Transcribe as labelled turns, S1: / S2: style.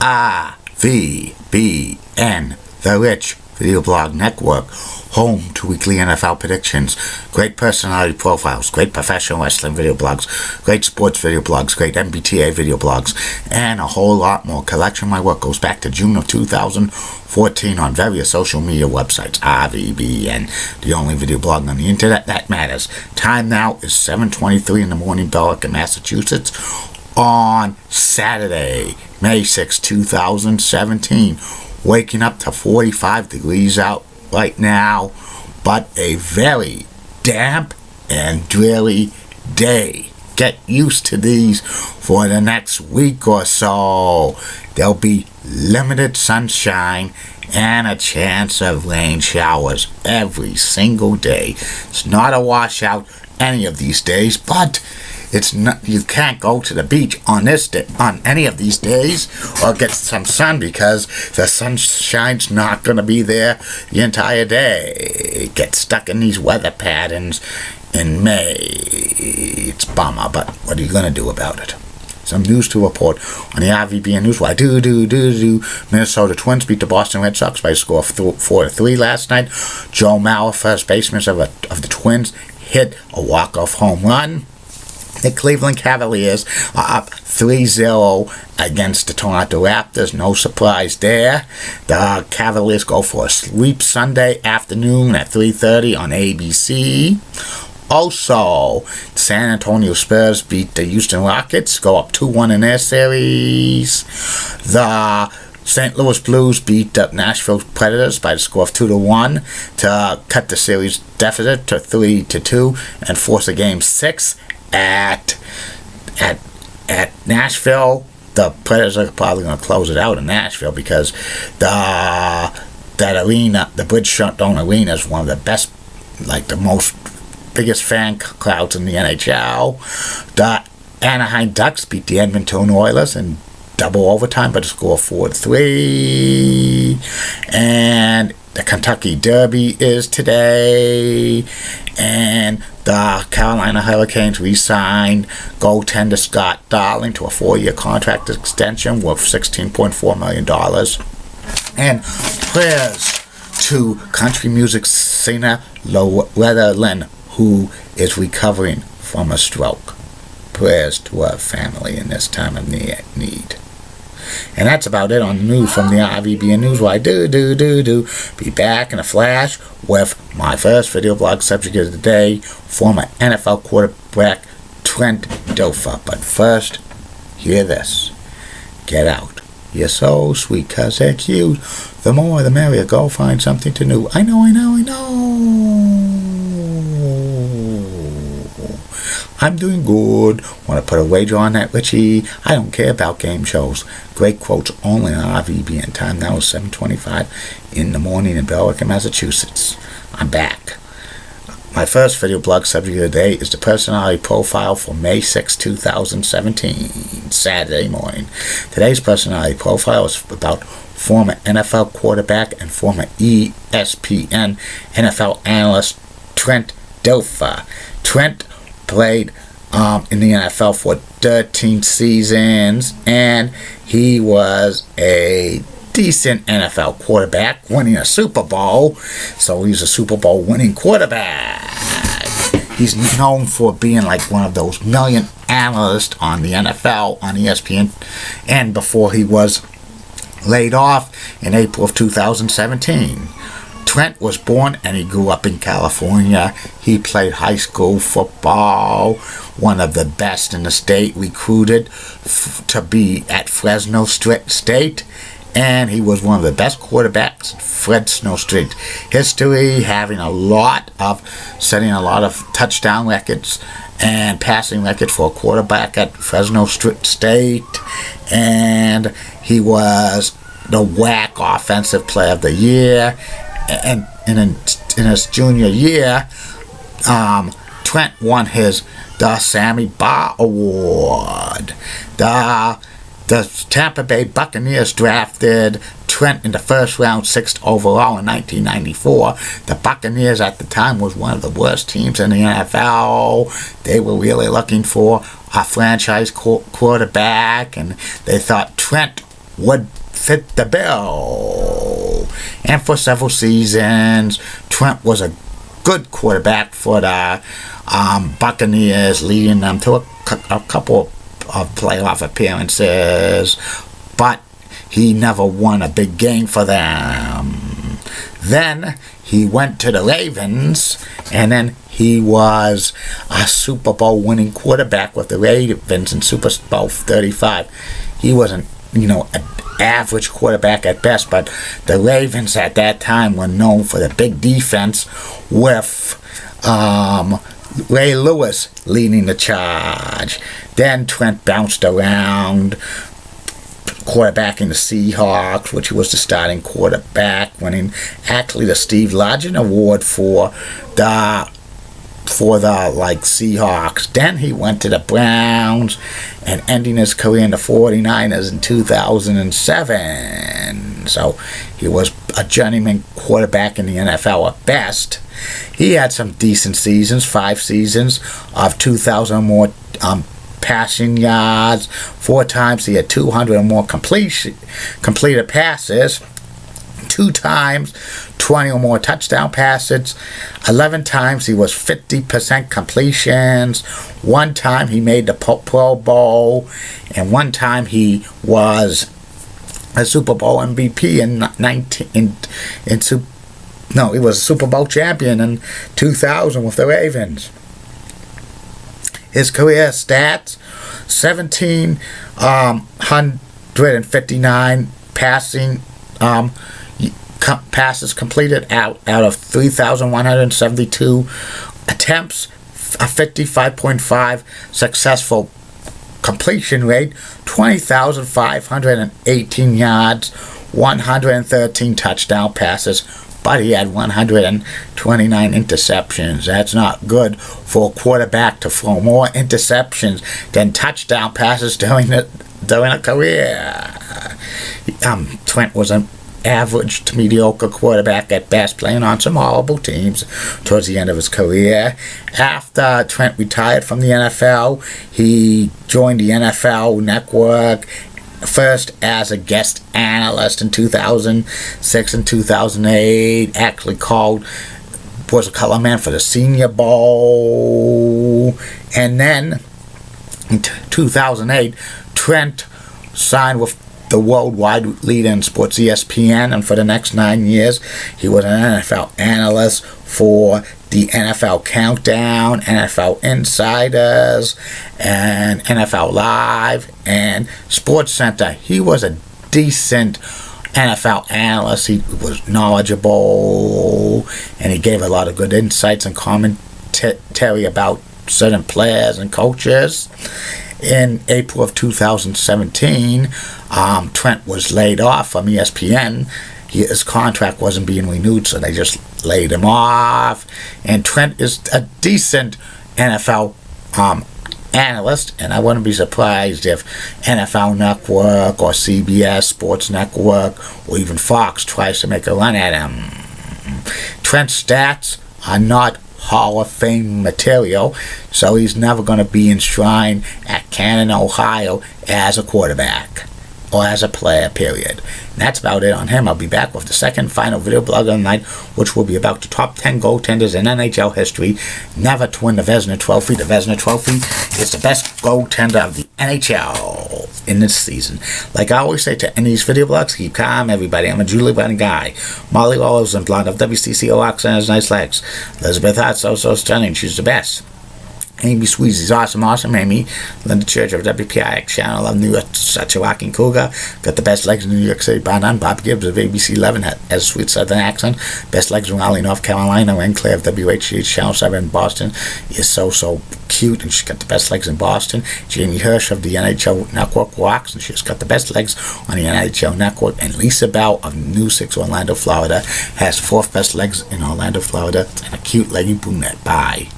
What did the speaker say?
S1: RVBN, the Rich Video Blog Network, home to weekly NFL predictions, great personality profiles, great professional wrestling video blogs, great sports video blogs, great MBTA video blogs, and a whole lot more. Collection of my work goes back to June of 2014 on various social media websites. RVBN, the only video blog on the internet that matters. Time now is 7:23 in the morning, Belleville, Massachusetts, on Saturday, May 6, 2017. Waking up to 45 degrees out right now, but a very damp and dreary day. Get used to these for the next week or so. There'll be limited sunshine and a chance of rain showers every single day. It's not a washout any of these days, but it's not, you can't go to the beach on this day, on any of these days, or get some sun, because the sunshine's not going to be there the entire day. Get stuck in these weather patterns in May. It's a bummer, but what are you going to do about it? Some news to report on the RVBN News. Why Minnesota Twins beat the Boston Red Sox by a score of 4-3 last night. Joe Mauer, first baseman of the Twins, hit a walk-off home run. The Cleveland Cavaliers are up 3-0 against the Toronto Raptors. No surprise there. The Cavaliers go for a sweep Sunday afternoon at 3:30 on ABC. Also, San Antonio Spurs beat the Houston Rockets, go up 2-1 in their series. The St. Louis Blues beat the Nashville Predators by the score of 2-1 to cut the series deficit to 3-2 and force a game 6 at Nashville. The Predators are probably going to close it out in Nashville, because that arena, the Bridgestone Arena, is one of the best, like the biggest fan crowds in the NHL. The Anaheim Ducks beat the Edmonton Oilers in double overtime by the score of 4-3. And the Kentucky Derby is today. And the Carolina Hurricanes re-signed goaltender Scott Darling to a 4-year contract extension worth $16.4 million. And prayers to country music singer Loretta Lynn, who is recovering from a stroke. Prayers to her family in this time of need. And that's about it on the news from the RVBN News. Why be back in a flash with my first video blog subject of the day, former NFL quarterback Trent Dilfer. But first, hear this. Get out. You're so sweet, 'cause they're cute. The more the merrier. Go find something to do. I know. I'm doing good. Want to put a wager on that, Richie? I don't care about game shows. Great quotes only on RVBN. Time now is 7:25 in the morning in Belleville, Massachusetts. I'm back. My first video blog subject of the day is the personality profile for May 6, 2017, Saturday morning. Today's personality profile is about former NFL quarterback and former ESPN NFL analyst Trent Dilfer. Trent played in the NFL for 13 seasons, and he was a decent NFL quarterback, winning a Super Bowl. So he's a Super Bowl winning quarterback. He's known for being like one of those million analysts on the NFL on ESPN, and before he was laid off in April of 2017. Trent was born and he grew up in California. He played high school football, one of the best in the state, recruited to be at Fresno State, and he was one of the best quarterbacks in Fresno State history, setting a lot of touchdown records and passing records for a quarterback at Fresno State, and he was the WAC Offensive Player of the Year. And in his junior year, Trent won the Sammy Baugh Award. The Tampa Bay Buccaneers drafted Trent in the first round, 6th overall in 1994. The Buccaneers at the time was one of the worst teams in the NFL. They were really looking for a franchise quarterback, and they thought Trent would fit the bill. And for several seasons, Trent was a good quarterback for the Buccaneers, leading them to a couple of playoff appearances, but he never won a big game for them. Then he went to the Ravens, and then he was a Super Bowl winning quarterback with the Ravens in Super Bowl 35. He wasn't, an average quarterback at best, but the Ravens at that time were known for the big defense with Ray Lewis leading the charge. Then Trent bounced around, quarterbacking the Seahawks, which he was the starting quarterback, winning actually the Steve Largent Award for the Seahawks. Then he went to the Browns and ending his career in the 49ers in 2007. So he was a journeyman quarterback in the NFL at best. He had some decent seasons, 5 seasons of 2,000 or more passing yards. 4 times he had 200 or more completed passes. 2 times 20 or more touchdown passes. 11 times he was 50% completions. 1 time he made the Pro Bowl, and 1 time he was a Super Bowl MVP he was a Super Bowl champion in 2000 with the Ravens. His career stats: 1,759 passing passes completed out of 3,172 attempts, a 55.5 successful completion rate, 20,518 yards, 113 touchdown passes, but he had 129 interceptions. That's not good for a quarterback to throw more interceptions than touchdown passes during a career. Trent was an average to mediocre quarterback at best, playing on some horrible teams towards the end of his career. After Trent retired from the NFL, he joined the NFL Network, first as a guest analyst in 2006 and 2008, actually was a color man for the Senior Bowl. And then in 2008, Trent signed with the worldwide leader in sports, ESPN, and for the next 9 years he was an NFL analyst for the NFL Countdown, NFL Insiders, and NFL Live and Sports Center. He was a decent NFL analyst. He was knowledgeable, and he gave a lot of good insights and commentary about certain players and coaches. In April of 2017, Trent was laid off from ESPN. His contract wasn't being renewed, so they just laid him off. And Trent is a decent NFL analyst, and I wouldn't be surprised if NFL Network or CBS Sports Network or even Fox tries to make a run at him. Trent's stats are not Hall of Fame material, so he's never going to be enshrined at Canton, Ohio as a quarterback or as a player, period. And that's about it on him. I'll be back with the second final video blog of the night, which will be about the top 10 goaltenders in NHL history never to win the Vezina Trophy. The Vezina Trophy is the best goaltender of the NHL in this season. Like I always say to end these video blogs, keep calm, everybody. I'm a Julie Brennan guy. Molly Olives and blonde of WCCO Oxen has nice legs. Elizabeth Hart, so stunning. She's the best. Amy Sweezy's awesome. Amy, Linda Church of WPIX channel of New York, such a rocking cougar. Got the best legs in New York City, bar none. Bob Gibbs of ABC 11 has a sweet southern accent. Best legs in Raleigh, North Carolina. Ren Claire of WHH channel 7 in Boston is so cute, and she's got the best legs in Boston. Jamie Hirsch of the NHL Network rocks, and she's got the best legs on the NHL Network. And Lisa Bell of New 6 Orlando, Florida has 4th best legs in Orlando, Florida, and a cute leggy brunette. Bye.